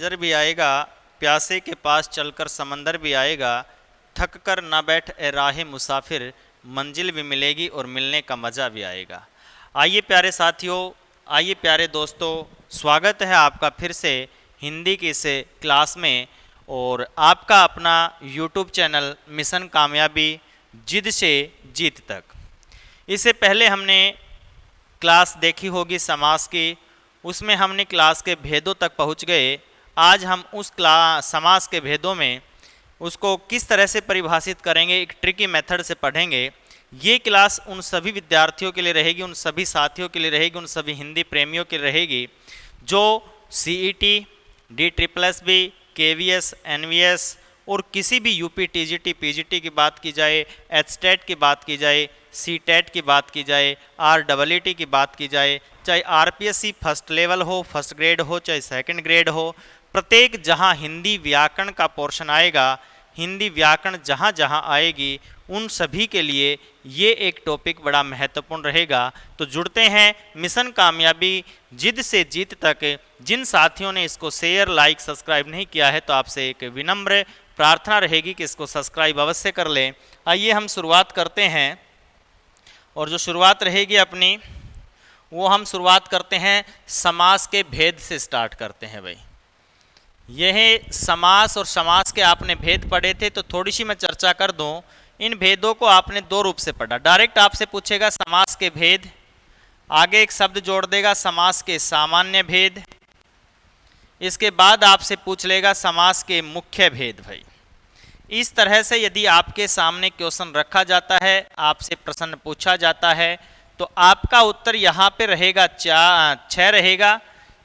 नजर भी आएगा, प्यासे के पास चलकर समंदर भी आएगा, थक कर ना बैठ ए राहे मुसाफिर, मंजिल भी मिलेगी और मिलने का मज़ा भी आएगा। आइए प्यारे साथियों, आइए प्यारे दोस्तों, स्वागत है आपका फिर से हिंदी की इस क्लास में। और आपका अपना यूट्यूब चैनल मिशन कामयाबी जिद से जीत तक। इससे पहले हमने क्लास देखी होगी समास की, उसमें हमने क्लास के भेदों तक पहुंच गए। आज हम उस समास के भेदों में उसको किस तरह से परिभाषित करेंगे, एक ट्रिकी मेथड से पढ़ेंगे। ये क्लास उन सभी विद्यार्थियों के लिए रहेगी, उन सभी साथियों के लिए रहेगी, उन सभी हिंदी प्रेमियों के लिए रहेगी जो सीईटी, DSSB, KVS, NVS और किसी भी यूपी, TGT, PGT की बात की जाए, HTET की बात की जाए, CTET की बात की जाए, REET की बात की जाए, चाहे RPSC फर्स्ट लेवल हो, फर्स्ट ग्रेड हो, चाहे सेकंड ग्रेड हो, प्रत्येक जहां हिंदी व्याकरण का पोर्शन आएगा, हिंदी व्याकरण जहां जहां आएगी, उन सभी के लिए ये एक टॉपिक बड़ा महत्वपूर्ण रहेगा। तो जुड़ते हैं मिशन कामयाबी जिद से जीत तक। जिन साथियों ने इसको शेयर, लाइक, सब्सक्राइब नहीं किया है तो आपसे एक विनम्र प्रार्थना रहेगी कि इसको सब्सक्राइब अवश्य कर लें। आइए हम शुरुआत करते हैं, और जो शुरुआत रहेगी अपनी वो हम शुरुआत करते हैं समास के भेद से स्टार्ट करते हैं। भाई यह समास और समास के आपने भेद पढ़े थे, तो थोड़ी सी मैं चर्चा कर दूं। इन भेदों को आपने दो रूप से पढ़ा। डायरेक्ट आपसे पूछेगा समास के भेद, आगे एक शब्द जोड़ देगा समास के सामान्य भेद, इसके बाद आपसे पूछ लेगा समास के मुख्य भेद। भाई इस तरह से यदि आपके सामने क्वेश्चन रखा जाता है, आपसे प्रश्न पूछा जाता है, तो आपका उत्तर यहाँ पे रहेगा 6 रहेगा,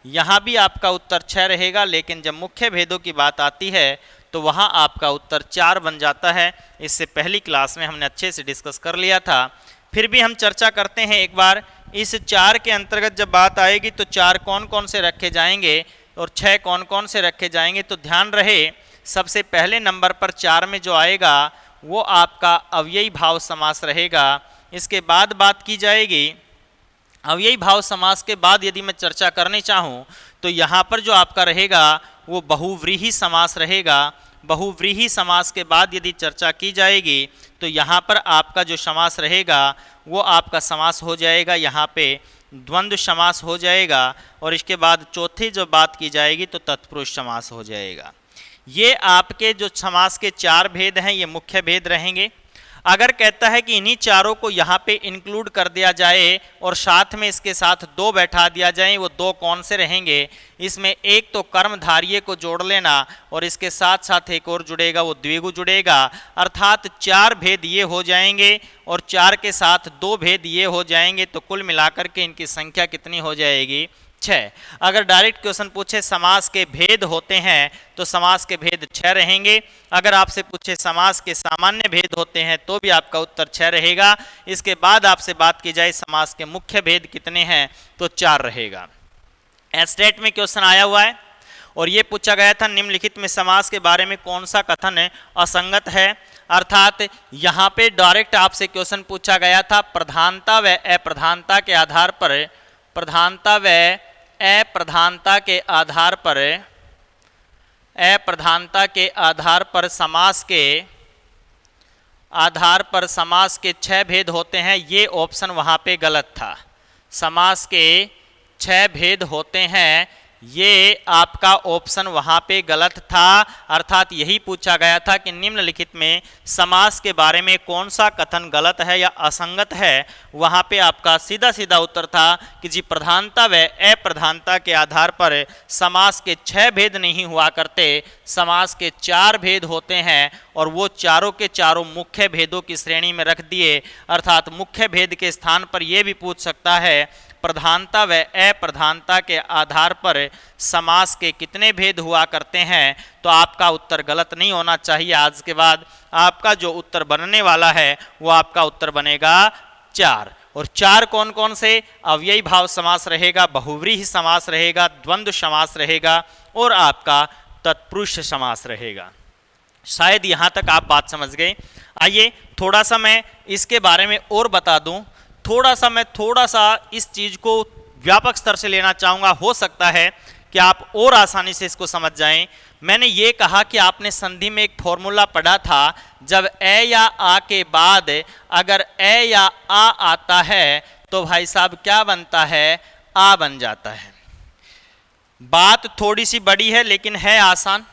यहाँ भी आपका उत्तर 6 रहेगा। लेकिन जब मुख्य भेदों की बात आती है तो वहाँ आपका उत्तर 4 बन जाता है। इससे पहली क्लास में हमने अच्छे से डिस्कस कर लिया था, फिर भी हम चर्चा करते हैं एक बार। इस 4 के अंतर्गत जब बात आएगी तो 4 कौन कौन से रखे जाएंगे और 6 कौन कौन से रखे जाएंगे, तो ध्यान रहे सबसे पहले नंबर पर 4 में जो आएगा वो आपका अव्ययी भाव समास रहेगा। इसके बाद बात की जाएगी अव्ययी भाव समास के बाद यदि मैं चर्चा करनी चाहूँ तो यहाँ पर जो आपका रहेगा वो बहुव्रीहि समास रहेगा। बहुव्रीहि समास के बाद यदि चर्चा की जाएगी तो यहाँ पर आपका जो समास रहेगा वो आपका समास हो जाएगा, यहाँ पे द्वंद्व समास हो जाएगा। और इसके बाद चौथी जो बात की जाएगी तो तत्पुरुष समास हो जाएगा। ये आपके जो समास के 4 भेद हैं ये मुख्य भेद रहेंगे। अगर कहता है कि इन्हीं चारों को यहाँ पे इंक्लूड कर दिया जाए और साथ में इसके साथ 2 बैठा दिया जाए, वो 2 कौन से रहेंगे, इसमें एक तो कर्मधारय को जोड़ लेना और इसके साथ साथ एक और जुड़ेगा, वो द्विगु जुड़ेगा। अर्थात 4 भेद ये हो जाएंगे और 4 के साथ 2 भेद ये हो जाएंगे, तो कुल मिलाकर के इनकी संख्या कितनी हो जाएगी, 6। अगर डायरेक्ट क्वेश्चन पूछे समास के भेद होते हैं तो समास के भेद 6 रहेंगे। अगर आपसे पूछे समास के सामान्य भेद होते हैं तो भी आपका उत्तर 6 रहेगा। इसके बाद आपसे बात की जाए समास के मुख्य भेद कितने हैं, तो 4 रहेगा। एस्टेट में क्वेश्चन आया हुआ है और ये पूछा गया था निम्नलिखित में समास के बारे में कौन सा कथन असंगत है। अर्थात यहाँ पे डायरेक्ट आपसे क्वेश्चन पूछा गया था प्रधानता व अप्रधानता के आधार पर, प्रधानता व अप्रधानता के आधार पर, अप्रधानता के आधार पर समास के आधार पर समास के 6 भेद होते हैं। ये ऑप्शन वहाँ पे गलत था। समास के 6 भेद होते हैं, ये आपका ऑप्शन वहाँ पे गलत था। अर्थात यही पूछा गया था कि निम्नलिखित में समास के बारे में कौन सा कथन गलत है या असंगत है। वहाँ पे आपका सीधा सीधा उत्तर था कि जी प्रधानता व अप्रधानता के आधार पर समास के 6 भेद नहीं हुआ करते, समास के 4 भेद होते हैं और वो चारों के चारों मुख्य भेदों की श्रेणी में रख दिए। अर्थात मुख्य भेद के स्थान पर यह भी पूछ सकता है प्रधानता व अप्रधानता के आधार पर समास के कितने भेद हुआ करते हैं, तो आपका उत्तर गलत नहीं होना चाहिए। आज के बाद आपका जो उत्तर बनने वाला है वो आपका उत्तर बनेगा 4। और 4 कौन कौन से, अव्ययी भाव समास रहेगा, बहुव्रीहि समास रहेगा, द्वंद्व समास रहेगा और आपका तत्पुरुष समास रहेगा। शायद यहाँ तक आप बात समझ गए। आइए थोड़ा सा मैं इसके बारे में और बता दूं। थोड़ा सा इस चीज़ को व्यापक स्तर से लेना चाहूँगा। हो सकता है कि आप और आसानी से इसको समझ जाएं। मैंने ये कहा कि आपने संधि में एक फॉर्मूला पढ़ा था, जब ए या आ के बाद अगर ए या आ आता है तो भाई साहब क्या बनता है, आ बन जाता है। बात थोड़ी सी बड़ी है लेकिन है आसान।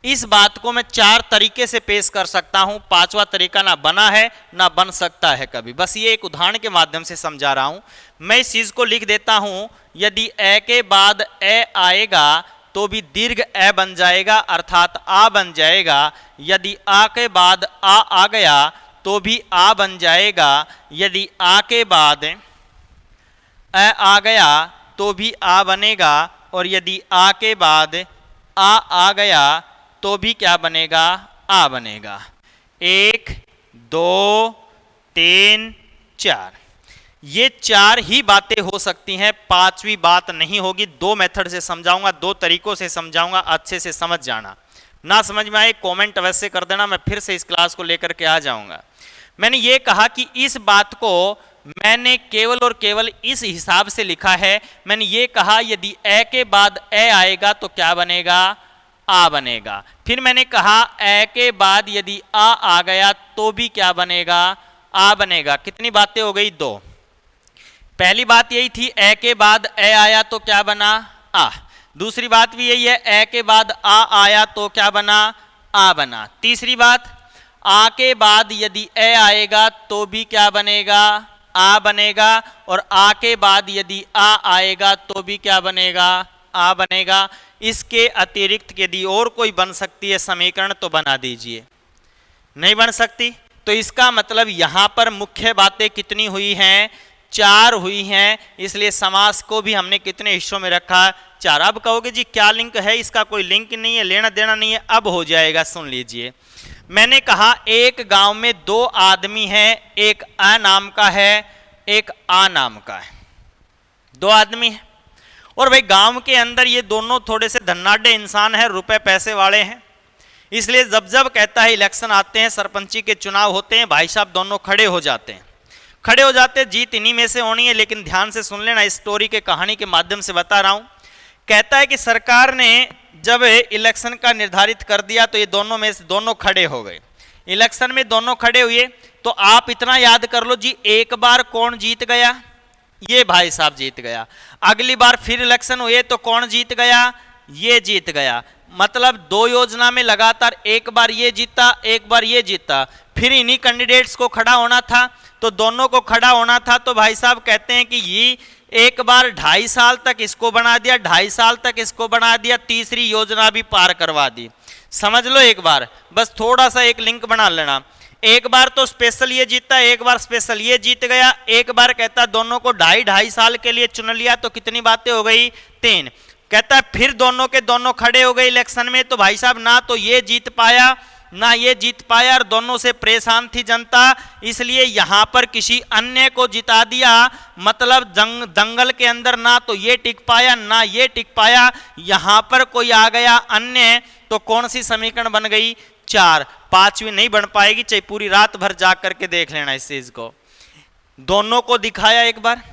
इस बात को मैं 4 तरीके से पेश कर सकता हूं, 5वां तरीका ना बना है ना बन सकता है कभी। बस ये एक उदाहरण के माध्यम से समझा रहा हूं। मैं इस चीज को लिख देता हूं, यदि ए के बाद ए आएगा तो भी दीर्घ ए बन जाएगा अर्थात आ बन जाएगा। यदि आ के बाद आ गया तो भी आ बन जाएगा। यदि आ के बाद ए आ गया तो भी आ बनेगा। और यदि आ के बाद आ गया तो भी क्या बनेगा, आ बनेगा। 1 2 3 4, ये 4 ही बातें हो सकती हैं, 5वीं बात नहीं होगी। 2 मेथड से समझाऊंगा, 2 तरीकों से समझाऊंगा, अच्छे से समझ जाना। ना समझ में आए कमेंट अवश्य कर देना, मैं फिर से इस क्लास को लेकर के आ जाऊंगा। मैंने ये कहा कि इस बात को मैंने केवल और केवल इस हिसाब से लिखा है। मैंने ये कहा यदि ए के बाद ए आएगा तो क्या बनेगा, आ बनेगा। फिर मैंने कहा ए के बाद यदि आ गया तो भी क्या बनेगा, आ बनेगा। कितनी बातें हो गई, 2। पहली बात यही थी ए के बाद ए आया तो क्या बना, आ। दूसरी बात भी यही है, ए के बाद आ आया तो क्या बना, आ बना। तीसरी बात, आ के बाद यदि ए आएगा तो भी क्या बनेगा, आ बनेगा। और आ के बाद यदि आ आएगा तो भी क्या बनेगा, आ बनेगा। इसके अतिरिक्त यदि और कोई बन सकती है समीकरण तो बना दीजिए। नहीं बन सकती तो इसका मतलब यहां पर मुख्य बातें कितनी हुई हैं, 4 हुई हैं। इसलिए समास को भी हमने कितने हिस्सों में रखा, 4। अब कहोगे जी क्या लिंक है, इसका कोई लिंक नहीं है, लेना देना नहीं है। अब हो जाएगा, सुन लीजिए। मैंने कहा एक गांव में 2 आदमी हैं, एक अ नाम का है, एक आ नाम का है। 2 आदमी हैं और भाई गांव के अंदर ये दोनों थोड़े से धन्नाढ्य इंसान हैं, रुपए पैसे वाले हैं। इसलिए जब जब कहता है इलेक्शन आते हैं, सरपंची के चुनाव होते हैं, भाई साहब दोनों खड़े हो जाते हैं। खड़े हो जाते हैं, जीत इन्हीं में से होनी है। लेकिन ध्यान से सुन लेना, इस स्टोरी के कहानी के माध्यम से बता रहा हूं। कहता है कि सरकार ने जब इलेक्शन का निर्धारित कर दिया तो ये दोनों में से दोनों खड़े हो गए। इलेक्शन में दोनों खड़े हुए तो आप इतना याद कर लो जी, एक बार कौन जीत गया, ये भाई साहब जीत गया। अगली बार फिर इलेक्शन हुए तो कौन जीत गया, ये जीत गया। मतलब 2 योजना में लगातार एक बार ये जीता, एक बार ये जीता। फिर इन्हीं कैंडिडेट्स को खड़ा होना था तो दोनों को खड़ा होना था। तो भाई साहब कहते हैं कि ये एक बार 2.5 साल तक इसको बना दिया, 2.5 साल तक इसको बना दिया, तीसरी योजना भी पार करवा दी। समझ लो एक बार, बस थोड़ा सा एक लिंक बना लेना। एक बार तो स्पेशल ये जीता, एक बार स्पेशल ये जीत गया। एक बार कहता दोनों को 2.5 साल के लिए चुन लिया तो कितनी बातें हो गई, 3। कहता है फिर दोनों के दोनों खड़े हो गए इलेक्शन में तो भाई साहब ना तो ये जीत पाया ना ये जीत पाया और दोनों से परेशान थी जनता। इसलिए यहां पर किसी अन्य को जिता दिया। मतलब दंगल के अंदर ना तो ये टिक पाया ना ये टिक पाया, यहां पर कोई आ गया अन्य। तो कौन सी समीकरण बन गई, 4। 5वीं नहीं बन पाएगी, चाहे पूरी रात भर जाग करके देख लेना इस चीज को। दोनों को दिखाया एक बार,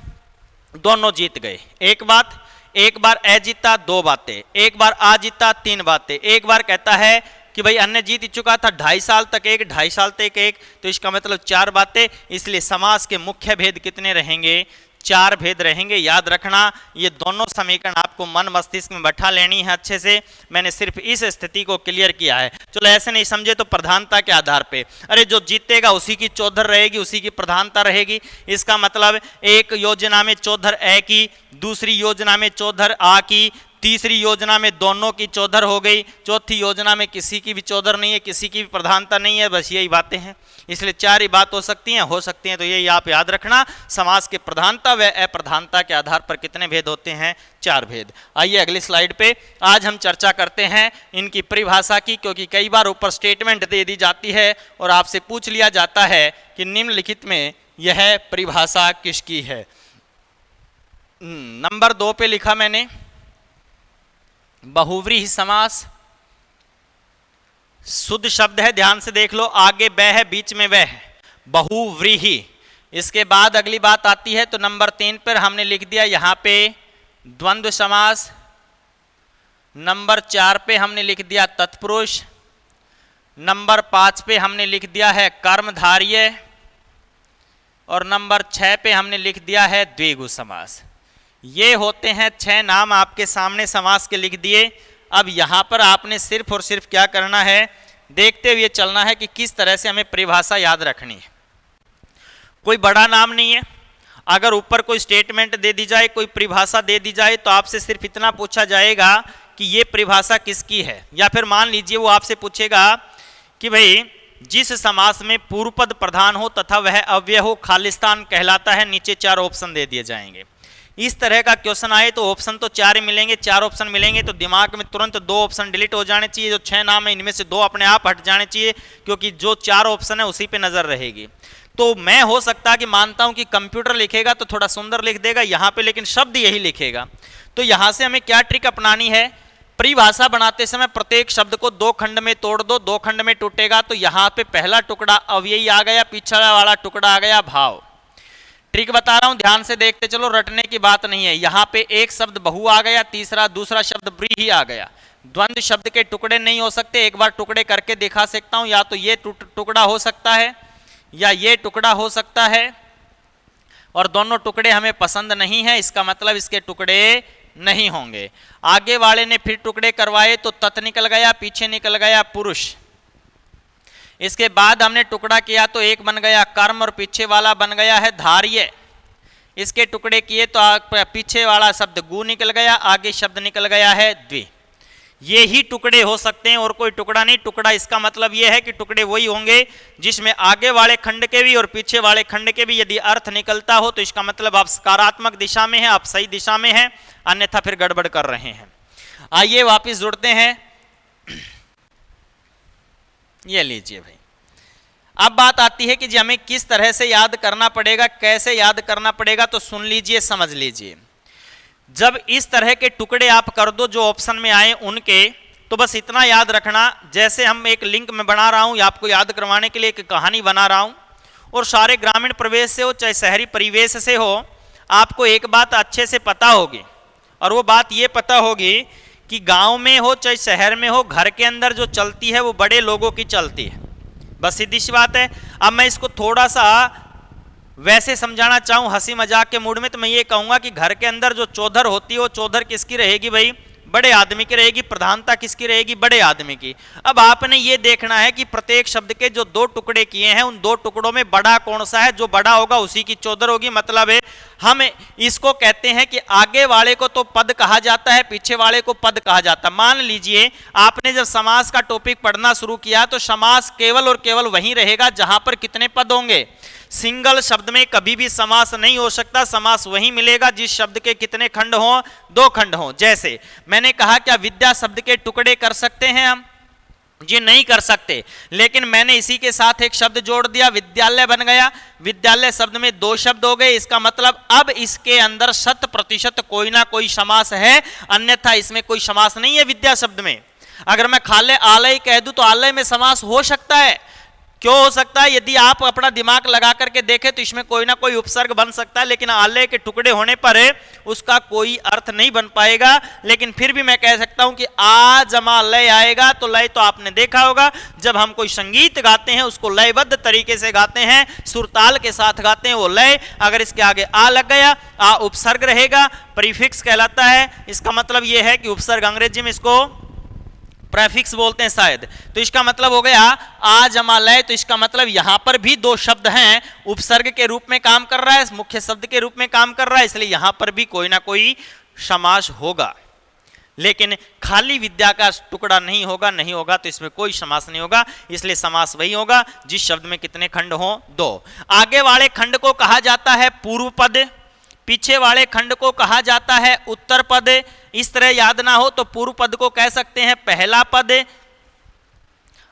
दोनों जीत गए। एक बात, एक बार ए जीता, 2 बातें। एक बार आ जीता, 3 बातें। एक बार कहता है कि भाई अन्य जीत चुका था, 2.5 साल तक एक, 2.5 साल तक एक, तो इसका मतलब 4 बातें। इसलिए समास के मुख्य भेद कितने रहेंगे, 4 भेद रहेंगे। याद रखना, ये दोनों समीकरण आपको मन मस्तिष्क में बैठा लेनी है अच्छे से। मैंने सिर्फ इस स्थिति को क्लियर किया है। चलो ऐसे नहीं समझे तो प्रधानता के आधार पे, अरे जो जीतेगा उसी की चौधर रहेगी, उसी की प्रधानता रहेगी। इसका मतलब एक योजना में चौधर ए की, दूसरी योजना में चौधर आ की, तीसरी योजना में दोनों की चौधर हो गई, चौथी योजना में किसी की भी चौधर नहीं है, किसी की भी प्रधानता नहीं है। बस यही बातें हैं। इसलिए 4 ही बात हो सकती हैं। तो यही आप याद रखना, समास के प्रधानता व अप्रधानता के आधार पर कितने भेद होते हैं, 4 भेद। आइए अगली स्लाइड पे आज हम चर्चा करते हैं इनकी परिभाषा की, क्योंकि कई बार ऊपर स्टेटमेंट दे दी जाती है और आपसे पूछ लिया जाता है कि निम्नलिखित में यह परिभाषा किसकी है। नंबर 2 पे लिखा मैंने बहुव्रीहि समास। शुद्ध शब्द है, ध्यान से देख लो। आगे ब है, बीच में वह है, बहुव्रीहि। इसके बाद अगली बात आती है तो नंबर 3 पर हमने लिख दिया यहां पे द्वंद्व समास। नंबर 4 पे हमने लिख दिया तत्पुरुष, नंबर 5 पे हमने लिख दिया है कर्मधारय, और नंबर 6 पे हमने लिख दिया है द्विगु समास। ये होते हैं 6 नाम आपके सामने समास के लिख दिए। अब यहाँ पर आपने सिर्फ और सिर्फ क्या करना है, देखते हुए चलना है कि किस तरह से हमें परिभाषा याद रखनी है। कोई बड़ा नाम नहीं है, अगर ऊपर कोई स्टेटमेंट दे दी जाए, कोई परिभाषा दे दी जाए, तो आपसे सिर्फ इतना पूछा जाएगा कि ये परिभाषा किसकी है। या फिर मान लीजिए वो आपसे पूछेगा कि भाई जिस समास में पूर्व पद प्रधान हो तथा वह अव्यय हो खालिस्तान कहलाता है, नीचे 4 ऑप्शन दे दिए जाएंगे। इस तरह का क्वेश्चन आए तो ऑप्शन तो 4 ही मिलेंगे, 4 ऑप्शन मिलेंगे तो दिमाग में तुरंत 2 ऑप्शन डिलीट हो जाने चाहिए। जो 6 नाम है इनमें से 2 अपने आप हट जाने चाहिए, क्योंकि जो 4 ऑप्शन है उसी पे नजर रहेगी। तो मैं हो सकता है कि मानता हूं कि कंप्यूटर लिखेगा तो थोड़ा सुंदर लिख देगा यहाँ पे, लेकिन शब्द यही लिखेगा। तो यहाँ से हमें क्या ट्रिक अपनानी है, परिभाषा बनाते समय प्रत्येक शब्द को 2 खंड में तोड़ दो, 2 खंड में टूटेगा तो यहाँ पे पहला टुकड़ा अव्ययी आ गया, पिछड़ा वाला टुकड़ा आ गया भाव। ट्रिक बता रहा हूं, ध्यान से देखते चलो, रटने की बात नहीं है। यहाँ पे एक शब्द बहु आ गया, दूसरा शब्द व्रीहि आ गया। द्वंद्व शब्द के टुकड़े नहीं हो सकते, एक बार टुकड़े करके दिखा सकता हूं। या तो ये टुकड़ा हो सकता है या ये टुकड़ा हो सकता है, और दोनों टुकड़े हमें पसंद नहीं है, इसका मतलब इसके टुकड़े नहीं होंगे। आगे वाले ने फिर टुकड़े करवाए तो तत् निकल गया, पीछे निकल गया पुरुष। इसके बाद हमने टुकड़ा किया तो एक बन गया कर्म और पीछे वाला बन गया है धार्य। इसके टुकड़े किए तो पीछे वाला शब्द गु निकल गया, आगे शब्द निकल गया है द्वि। ये ही टुकड़े हो सकते हैं और कोई टुकड़ा नहीं। टुकड़ा इसका मतलब ये है कि टुकड़े वही होंगे जिसमें आगे वाले खंड के भी और पीछे वाले खंड के भी यदि अर्थ निकलता हो तो इसका मतलब आप सकारात्मक दिशा में हैं, आप सही दिशा में हैं, अन्यथा फिर गड़बड़ कर रहे हैं। आइए वापिस जुड़ते हैं। ये लीजिए भाई, अब बात आती है कि जी हमें किस तरह से याद करना पड़ेगा, कैसे याद करना पड़ेगा। तो सुन लीजिए, समझ लीजिए। जब इस तरह के टुकड़े आप कर दो जो ऑप्शन में आए उनके, तो बस इतना याद रखना, जैसे हम एक लिंक में बना रहा हूं या आपको याद करवाने के लिए एक कहानी बना रहा हूं, और सारे ग्रामीण प्रवेश से हो चाहे शहरी परिवेश से हो, आपको एक बात अच्छे से पता होगी, और वो बात ये पता होगी कि गांव में हो चाहे शहर में हो, घर के अंदर जो चलती है वो बड़े लोगों की चलती है। बस सीधी सी बात है। अब मैं इसको थोड़ा सा वैसे समझाना चाहूं हंसी मजाक के मूड में, तो मैं ये कहूंगा कि घर के अंदर जो चौधर होती है वो चौधर किसकी रहेगी भाई, बड़े आदमी की रहेगी। प्रधानता किसकी रहेगी, बड़े आदमी की। अब आपने ये देखना है कि प्रत्येक शब्द के जो 2 टुकड़े किए हैं उन 2 टुकड़ों में बड़ा कौन सा है, जो बड़ा होगा उसी की चौधर होगी। मतलब है हम इसको कहते हैं कि आगे वाले को तो पद कहा जाता है, पीछे वाले को पद कहा जाता है। मान लीजिए आपने जब समास का टॉपिक पढ़ना शुरू किया तो समास केवल और केवल वहीं रहेगा जहां पर कितने पद होंगे। सिंगल शब्द में कभी भी समास नहीं हो सकता। समास वहीं मिलेगा जिस शब्द के कितने खंड हों, 2 खंड हों। जैसे मैंने कहा क्या विद्या शब्द के टुकड़े कर सकते हैं हम, जी नहीं कर सकते, लेकिन मैंने इसी के साथ एक शब्द जोड़ दिया, विद्यालय बन गया। विद्यालय शब्द में 2 शब्द हो गए, इसका मतलब अब इसके अंदर 100% कोई ना कोई समास है, अन्यथा इसमें कोई समास नहीं है। विद्या शब्द में अगर मैं खाले आलय कह दूं तो आलय में समास हो सकता है। क्यों हो सकता है, यदि आप अपना दिमाग लगा करके देखें तो इसमें कोई ना कोई उपसर्ग बन सकता है, लेकिन आलय के टुकड़े होने पर उसका कोई अर्थ नहीं बन पाएगा। लेकिन फिर भी मैं कह सकता हूं कि आ जमा लय आएगा, तो लय तो आपने देखा होगा, जब हम कोई संगीत गाते हैं उसको लयबद्ध तरीके से गाते हैं, सुरताल के साथ गाते हैं, वो लय। अगर इसके आगे आ लग गया, आ उपसर्ग रहेगा, प्रीफिक्स कहलाता है। इसका मतलब यह है कि उपसर्ग, अंग्रेजी में इसको प्रेफिक्स बोलते हैं शायद। तो इसका मतलब हो गया आ जमा लय, तो इसका मतलब यहां पर भी 2 शब्द हैं, उपसर्ग के रूप में काम कर रहा है, मुख्य शब्द के रूप में काम कर रहा है, इसलिए यहां पर भी कोई ना कोई समास होगा। लेकिन खाली विद्या का टुकड़ा नहीं होगा तो इसमें कोई समास नहीं होगा। इसलिए समास वही होगा जिस शब्द में कितने खंड हों, 2। आगे वाले खंड को कहा जाता है पूर्व पद, पीछे वाले खंड को कहा जाता है उत्तर पद। इस तरह याद ना हो तो पूर्व पद को कह सकते हैं पहला पद,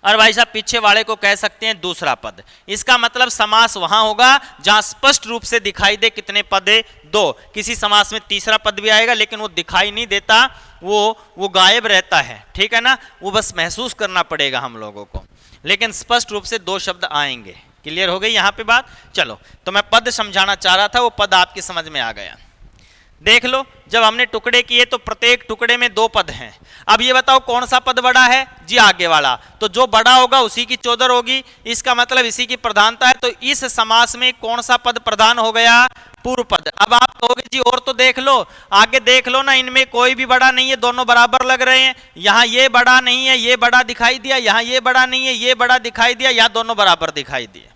और भाई साहब पीछे वाले को कह सकते हैं दूसरा पद। इसका मतलब समास वहां होगा जहां स्पष्ट रूप से दिखाई दे कितने पद, 2। किसी समास में तीसरा पद भी आएगा लेकिन वो दिखाई नहीं देता, वो गायब रहता है, ठीक है ना, वो बस महसूस करना पड़ेगा हम लोगों को, लेकिन स्पष्ट रूप से 2 शब्द आएंगे। क्लियर हो गई यहां पे बात। चलो, तो मैं पद समझाना चाह रहा था, वो पद आपकी समझ में आ गया। देख लो, जब हमने टुकड़े किए तो प्रत्येक टुकड़े में 2 पद हैं। अब ये बताओ कौन सा पद बड़ा है जी, आगे वाला। तो जो बड़ा होगा उसी की चौधर होगी, इसका मतलब इसी की प्रधानता है। तो इस समास में कौन सा पद प्रधान हो गया, पूर्व पद। अब आप कहोगे जी और तो देख लो, आगे देख लो ना, इनमें कोई भी बड़ा नहीं है, दोनों बराबर लग रहे हैं। यहाँ ये बड़ा नहीं है, ये बड़ा दिखाई दिया, यहाँ ये बड़ा नहीं है, ये बड़ा दिखाई दिया, यहाँ दोनों बराबर दिखाई दिए।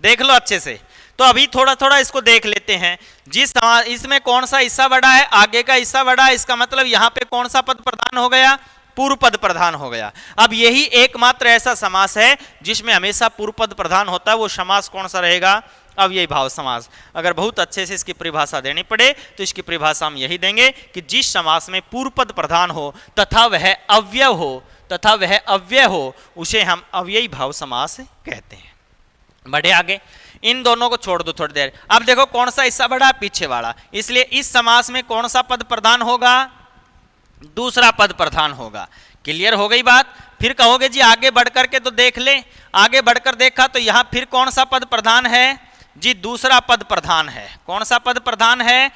देख लो अच्छे से। तो अभी थोड़ा थोड़ा इसको देख लेते हैं। जिस इसमें कौन सा हिस्सा बड़ा है, आगे का हिस्सा बड़ा है, इसका मतलब यहाँ पे कौन सा पद प्रधान हो गया, पूर्व पद प्रधान हो गया। अब यही एकमात्र ऐसा समास है जिसमें हमेशा पूर्व पद प्रधान होता है। वो समास कौन सा रहेगा, अब यही भाव समास। अगर बहुत अच्छे से इसकी परिभाषा देनी पड़े तो इसकी परिभाषा हम यही देंगे कि जिस समास में पूर्व पद प्रधान हो तथा वह अव्यय हो उसे हम अव्ययी भाव समास कहते हैं। बढ़े आगे, इन दोनों को छोड़ दो थोड़ी देर। अब देखो कौन सा हिस्सा बड़ा, पीछे वाला, इसलिए इस समास में कौन सा पद प्रधान होगा, दूसरा पद प्रधान होगा। क्लियर हो गई बात। फिर कहोगे जी आगे बढ़कर के तो देख ले, आगे बढ़कर देखा तो यहां फिर कौन सा पद प्रधान है जी, दूसरा पद प्रधान है। कौन सा पद प्रधान है,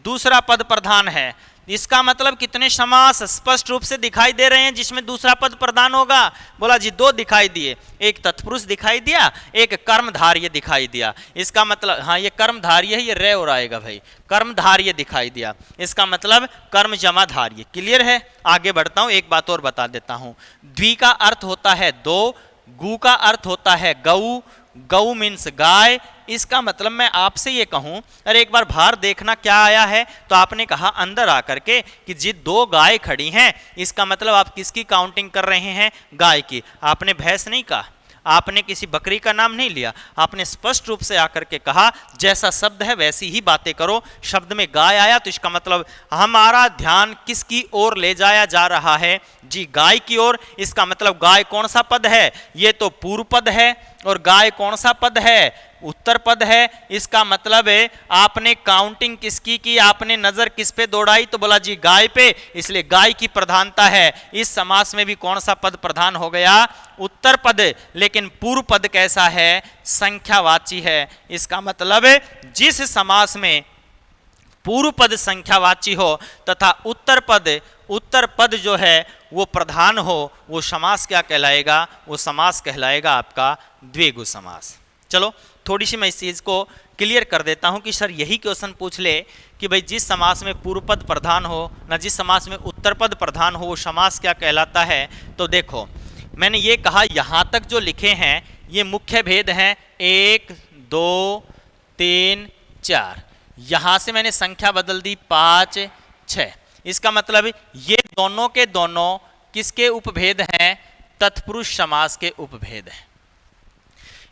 दूसरा पद प्रधान है। इसका मतलब कितने समास स्पष्ट रूप से दिखाई दे रहे हैं जिसमें दूसरा पद प्रधान होगा, बोला जी 2 दिखाई दिए, एक तत्पुरुष दिखाई दिया, एक कर्मधार्य दिखाई दिया। इसका मतलब हाँ ये कर्मधार्य है, ये रे और आएगा भाई, कर्मधार्य दिखाई दिया, इसका मतलब कर्म जमा धार्य। क्लियर है। आगे बढ़ता हूं, एक बात और बता देता हूं। द्वि का अर्थ होता है 2, गु का अर्थ होता है गऊ, गऊ मीन्स गाय। इसका मतलब मैं आपसे ये कहूं, अरे एक बार बाहर देखना क्या आया है, तो आपने कहा अंदर आकर के कि जी 2 गाय खड़ी हैं। इसका मतलब आप किसकी काउंटिंग कर रहे हैं, गाय की। आपने भैंस नहीं कहा, आपने किसी बकरी का नाम नहीं लिया, आपने स्पष्ट रूप से आकर के कहा जैसा शब्द है वैसी ही बातें करो। शब्द में गाय आया तो इसका मतलब हमारा ध्यान किसकी ओर ले जाया जा रहा है जी, गाय की ओर। इसका मतलब गाय कौन सा पद है, ये तो पूर्व पद है, और गाय कौन सा पद है, उत्तर पद है। इसका मतलब है आपने काउंटिंग किसकी की, आपने नजर किस पे दौड़ाई, तो बोला जी गाय पे, इसलिए गाय की प्रधानता है। इस समास में भी कौन सा पद प्रधान हो गया, उत्तर पद। लेकिन पूर्व पद कैसा है, संख्यावाची है। इसका मतलब जिस समास में पूर्व पद संख्यावाची हो तथा उत्तर पद जो है वो प्रधान हो, वो समास क्या कहलाएगा, वो समास कहलाएगा आपका द्विगु समास। चलो थोड़ी सी मैं इस चीज को क्लियर कर देता हूं कि सर यही क्वेश्चन पूछ ले कि भाई जिस समास में पूर्व पद प्रधान हो ना जिस समास में उत्तर पद प्रधान हो वो समास क्या कहलाता है। तो देखो मैंने ये कहा यहां तक जो लिखे हैं ये मुख्य भेद हैं 1 2 3 4। यहां से मैंने संख्या बदल दी 5 6। इसका मतलब ये दोनों के दोनों किसके उपभेद हैं, तत्पुरुष समास के उपभेद हैं।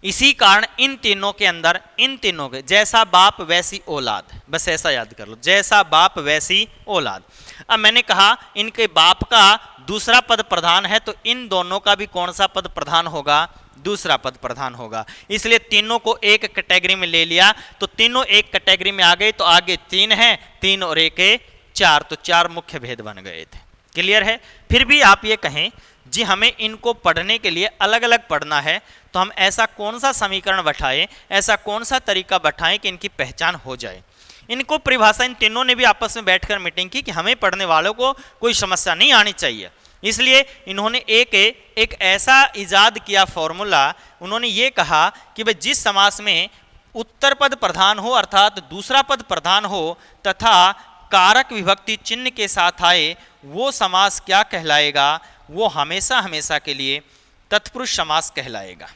इसी कारण इन तीनों के अंदर, इन तीनों के जैसा बाप वैसी औलाद, बस ऐसा याद कर लो, जैसा बाप वैसी औलाद। अब मैंने कहा इनके बाप का दूसरा पद प्रधान है तो इन दोनों का भी कौन सा पद प्रधान होगा, दूसरा पद प्रधान होगा। इसलिए तीनों को एक कैटेगरी में ले लिया तो तीनों एक कैटेगरी में आ गए। तो आगे 3 है, 3 और 1 4, तो 4 मुख्य भेद बन गए थे। क्लियर है। फिर भी आप ये कहें जी हमें इनको पढ़ने के लिए अलग अलग पढ़ना है तो हम ऐसा कौन सा समीकरण बैठाएं, ऐसा कौन सा तरीका बैठाएं कि इनकी पहचान हो जाए। इनको परिभाषा इन तीनों ने भी आपस में बैठकर मीटिंग की कि हमें पढ़ने वालों को कोई समस्या नहीं आनी चाहिए। इसलिए इन्होंने एक ऐसा इजाद किया फॉर्मूला। उन्होंने ये कहा कि भाई जिस समास में उत्तर पद प्रधान हो अर्थात दूसरा पद प्रधान हो तथा कारक विभक्ति चिन्ह के साथ आए वो समास क्या कहलाएगा, वो हमेशा हमेशा के लिए तत्पुरुष समास कहलाएगा।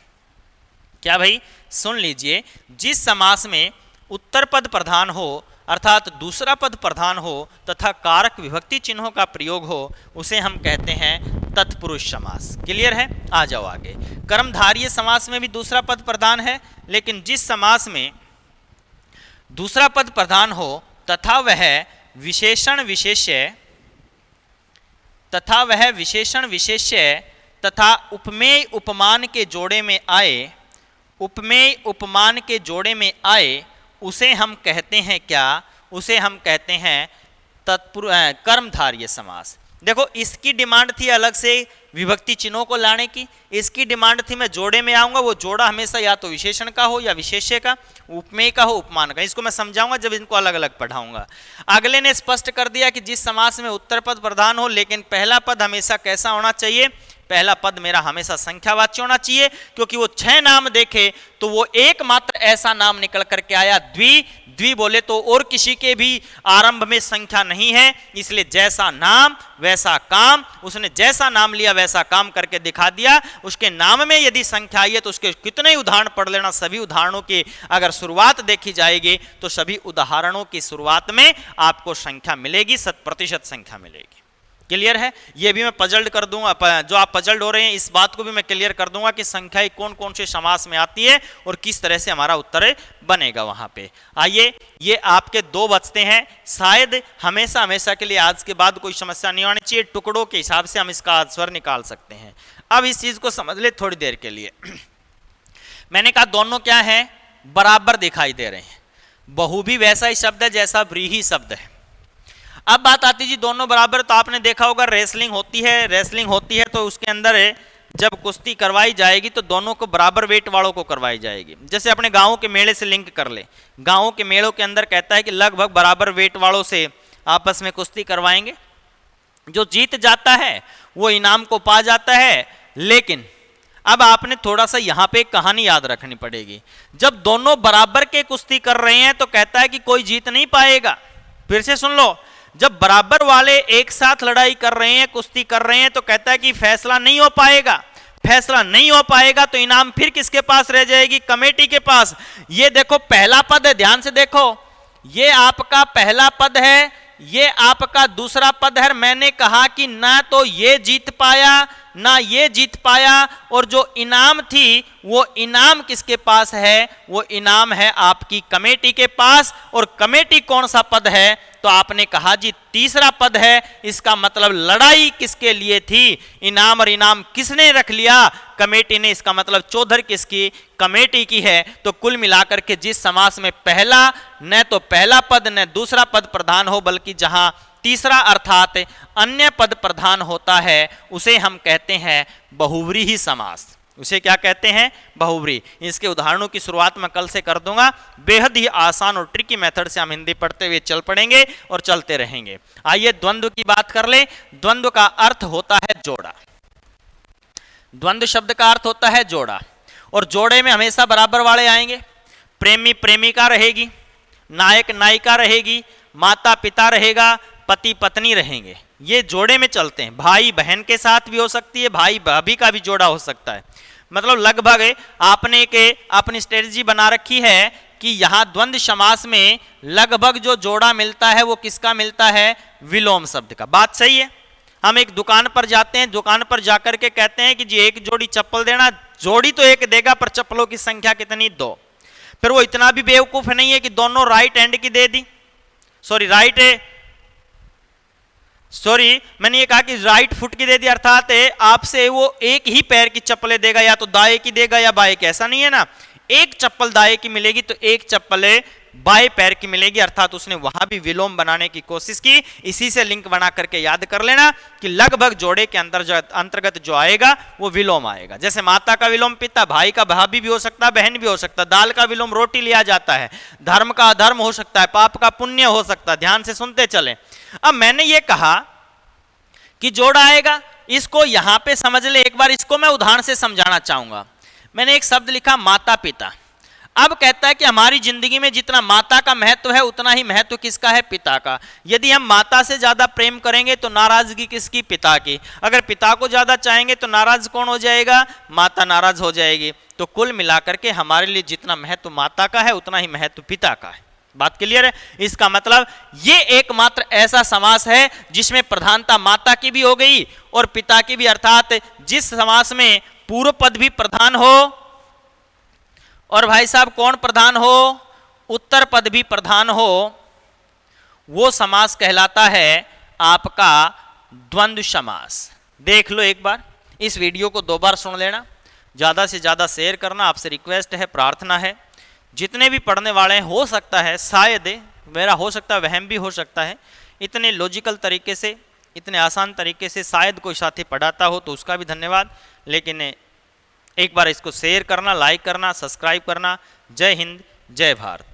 क्या भाई सुन लीजिए, जिस समास में उत्तर पद प्रधान हो अर्थात दूसरा पद प्रधान हो तथा कारक विभक्ति चिन्हों का प्रयोग हो उसे हम कहते हैं तत्पुरुष समास। क्लियर है। आ जाओ आगे। कर्मधारय समास में भी दूसरा पद प्रधान है, लेकिन जिस समास में दूसरा पद प्रधान हो तथा वह विशेषण विशेष्य तथा उपमेय उपमान के जोड़े में आए, उसे हम कहते हैं क्या, उसे हम कहते हैं कर्मधारय समास। देखो इसकी डिमांड थी अलग से विभक्ति चिन्हों को लाने की, इसकी डिमांड थी मैं जोड़े में आऊंगा, वो जोड़ा हमेशा या तो विशेषण का हो या विशेष्य का, उपमेय का हो उपमान का। इसको मैं समझाऊंगा जब इनको अलग अलग पढ़ाऊंगा। अगले ने स्पष्ट कर दिया कि जिस समास में उत्तर पद प्रधान हो लेकिन पहला पद हमेशा कैसा होना चाहिए, पहला पद मेरा हमेशा संख्यावाची होना चाहिए, क्योंकि वो 6 नाम देखे तो वो एकमात्र ऐसा नाम निकल करके आया द्वि। द्वि बोले तो और किसी के भी आरंभ में संख्या नहीं है, इसलिए जैसा नाम वैसा काम, उसने जैसा नाम लिया वैसा काम करके दिखा दिया। उसके नाम में यदि संख्या आई है तो उसके कितने उदाहरण पढ़ लेना, सभी उदाहरणों की अगर शुरुआत देखी जाएगी तो सभी उदाहरणों की शुरुआत में आपको संख्या मिलेगी, 100% संख्या मिलेगी। क्लियर है? ये भी मैं पजल्ड कर दूंगा, जो आप पजल्ड हो रहे हैं इस बात को भी मैं क्लियर कर दूंगा कि संख्याएं कौन कौन से समास में आती है और किस तरह से हमारा उत्तर बनेगा वहां पे। आइए, ये आपके 2 बचते हैं, शायद हमेशा हमेशा के लिए आज के बाद कोई समस्या नहीं आनी चाहिए, टुकड़ों के हिसाब से हम इसका आंसर निकाल सकते हैं। अब इस चीज को समझ ले थोड़ी देर के लिए। मैंने कहा दोनों क्या है, बराबर दिखाई दे रहे हैं। बहु भी वैसा ही शब्द है जैसा व्रीहि शब्द है। अब बात आती जी दोनों बराबर, तो आपने देखा होगा रेसलिंग होती है तो उसके अंदर जब कुश्ती करवाई जाएगी तो दोनों को बराबर वेट वालों को करवाई जाएगी। जैसे अपने गांवों के मेले से लिंक कर ले, गांवों के मेलों के अंदर कहता है कि लगभग बराबर वेट वालों से आपस में कुश्ती करवाएंगे, जो जीत जाता है वो इनाम को पा जाता है। लेकिन अब आपने थोड़ा सा यहां पे एक कहानी याद रखनी पड़ेगी, जब दोनों बराबर के कुश्ती कर रहे हैं तो कहता है कि कोई जीत नहीं पाएगा। फिर से सुन लो, जब बराबर वाले एक साथ लड़ाई कर रहे हैं, कुश्ती कर रहे हैं तो कहता है कि फैसला नहीं हो पाएगा। फैसला नहीं हो पाएगा तो इनाम फिर किसके पास रह जाएगी? कमेटी के पास। ये देखो पहला पद है, ध्यान से देखो, ये आपका पहला पद है, ये आपका दूसरा पद है। मैंने कहा कि ना तो ये जीत पाया ना ये जीत पाया, और जो इनाम थी वो इनाम किसके पास है? वो इनाम है आपकी कमेटी के पास। और कमेटी कौन सा पद है? तो आपने कहा जी तीसरा पद है। इसका मतलब लड़ाई किसके लिए थी? इनाम और इनाम किसने रख लिया? कमेटी ने। इसका मतलब चौधर किसकी? कमेटी की है। तो कुल मिलाकर के जिस समास में पहला न तो पहला पद न दूसरा पद प्रधान हो, बल्कि जहां तीसरा अर्थात अन्य पद प्रधान होता है, उसे हम कहते हैं बहुव्रीहि समास। उसे क्या कहते हैं? बहुव्रीहि। इसके उदाहरणों की शुरुआत मैं कल से कर दूंगा। बेहद ही आसान और ट्रिकी मेथड से हम हिंदी पढ़ते हुए चल पड़ेंगे और चलते रहेंगे। आइए द्वंद्व की बात कर ले। द्वंद्व का अर्थ होता है जोड़ा। द्वंद्व शब्द का अर्थ होता है जोड़ा, और जोड़े में हमेशा बराबर वाले आएंगे। प्रेमी प्रेमिका रहेगी, नायक नायिका रहेगी, माता पिता रहेगा, पति पत्नी रहेंगे। ये जोड़े में चलते हैं। भाई बहन के साथ भी हो सकती है, भाई भाभी का भी जोड़ा हो सकता है। मतलब लगभग आपने के अपनी स्ट्रेटजी बना रखी है कि यहाँ द्वंद्व समास में लगभग जो जोड़ा मिलता है वो किसका मिलता है? विलोम शब्द का। बात सही है। हम एक दुकान पर जाते हैं, दुकान पर जाकर के कहते हैं कि जी एक जोड़ी चप्पल देना। जोड़ी तो एक देगा पर चप्पलों की संख्या कितनी? 2। फिर वो इतना भी बेवकूफ नहीं है कि दोनों राइट हैंड की दे दी। मैंने ये कहा कि राइट फुट की दे दी, अर्थात आपसे वो एक ही पैर की चप्पलें देगा, या तो दाएं की देगा या बाएं की। ऐसा नहीं है ना, एक चप्पल दाएं की मिलेगी तो एक चप्पल बाएं पैर की मिलेगी, अर्थात उसने वहां भी विलोम बनाने की कोशिश की। इसी से लिंक बना करके याद कर लेना कि लगभग जोड़े के अंतर्गत जो आएगा वो विलोम आएगा। जैसे माता का विलोम पिता, भाई का भाभी भी हो सकता है, बहन भी हो सकता है, दाल का विलोम रोटी लिया जाता है, धर्म का अधर्म हो सकता है, पाप का पुण्य हो सकता है। ध्यान से सुनते चले। अब मैंने ये कहा कि जोड़ा आएगा, इसको यहां पे समझ ले एक बार। इसको मैं उदाहरण से समझाना चाहूंगा। मैंने एक शब्द लिखा माता पिता। अब कहता है कि हमारी जिंदगी में जितना माता का महत्व है उतना ही महत्व किसका है? पिता का। यदि हम माता से ज्यादा प्रेम करेंगे तो नाराजगी किसकी? पिता की। अगर पिता को ज्यादा चाहेंगे तो नाराज कौन हो जाएगा? माता नाराज हो जाएगी। तो कुल मिलाकर के हमारे लिए जितना महत्व माता का है उतना ही महत्व पिता का है। बात क्लियर है? इसका मतलब ये एकमात्र ऐसा समास है जिसमें प्रधानता माता की भी हो गई और पिता की भी, अर्थात जिस समास में पूर्व पद भी प्रधान हो और भाई साहब कौन प्रधान हो? उत्तर पद भी प्रधान हो, वो समास कहलाता है आपका द्वंद्व समास। देख लो एक बार, इस वीडियो को 2 बार सुन लेना, ज्यादा से ज्यादा शेयर करना आपसे रिक्वेस्ट है, प्रार्थना है। जितने भी पढ़ने वाले हैं, हो सकता है शायद मेरा हो सकता है वहम भी हो सकता है, इतने लॉजिकल तरीके से इतने आसान तरीके से शायद कोई साथी पढ़ाता हो तो उसका भी धन्यवाद, लेकिन एक बार इसको शेयर करना, लाइक करना, सब्सक्राइब करना। जय हिंद, जय भारत।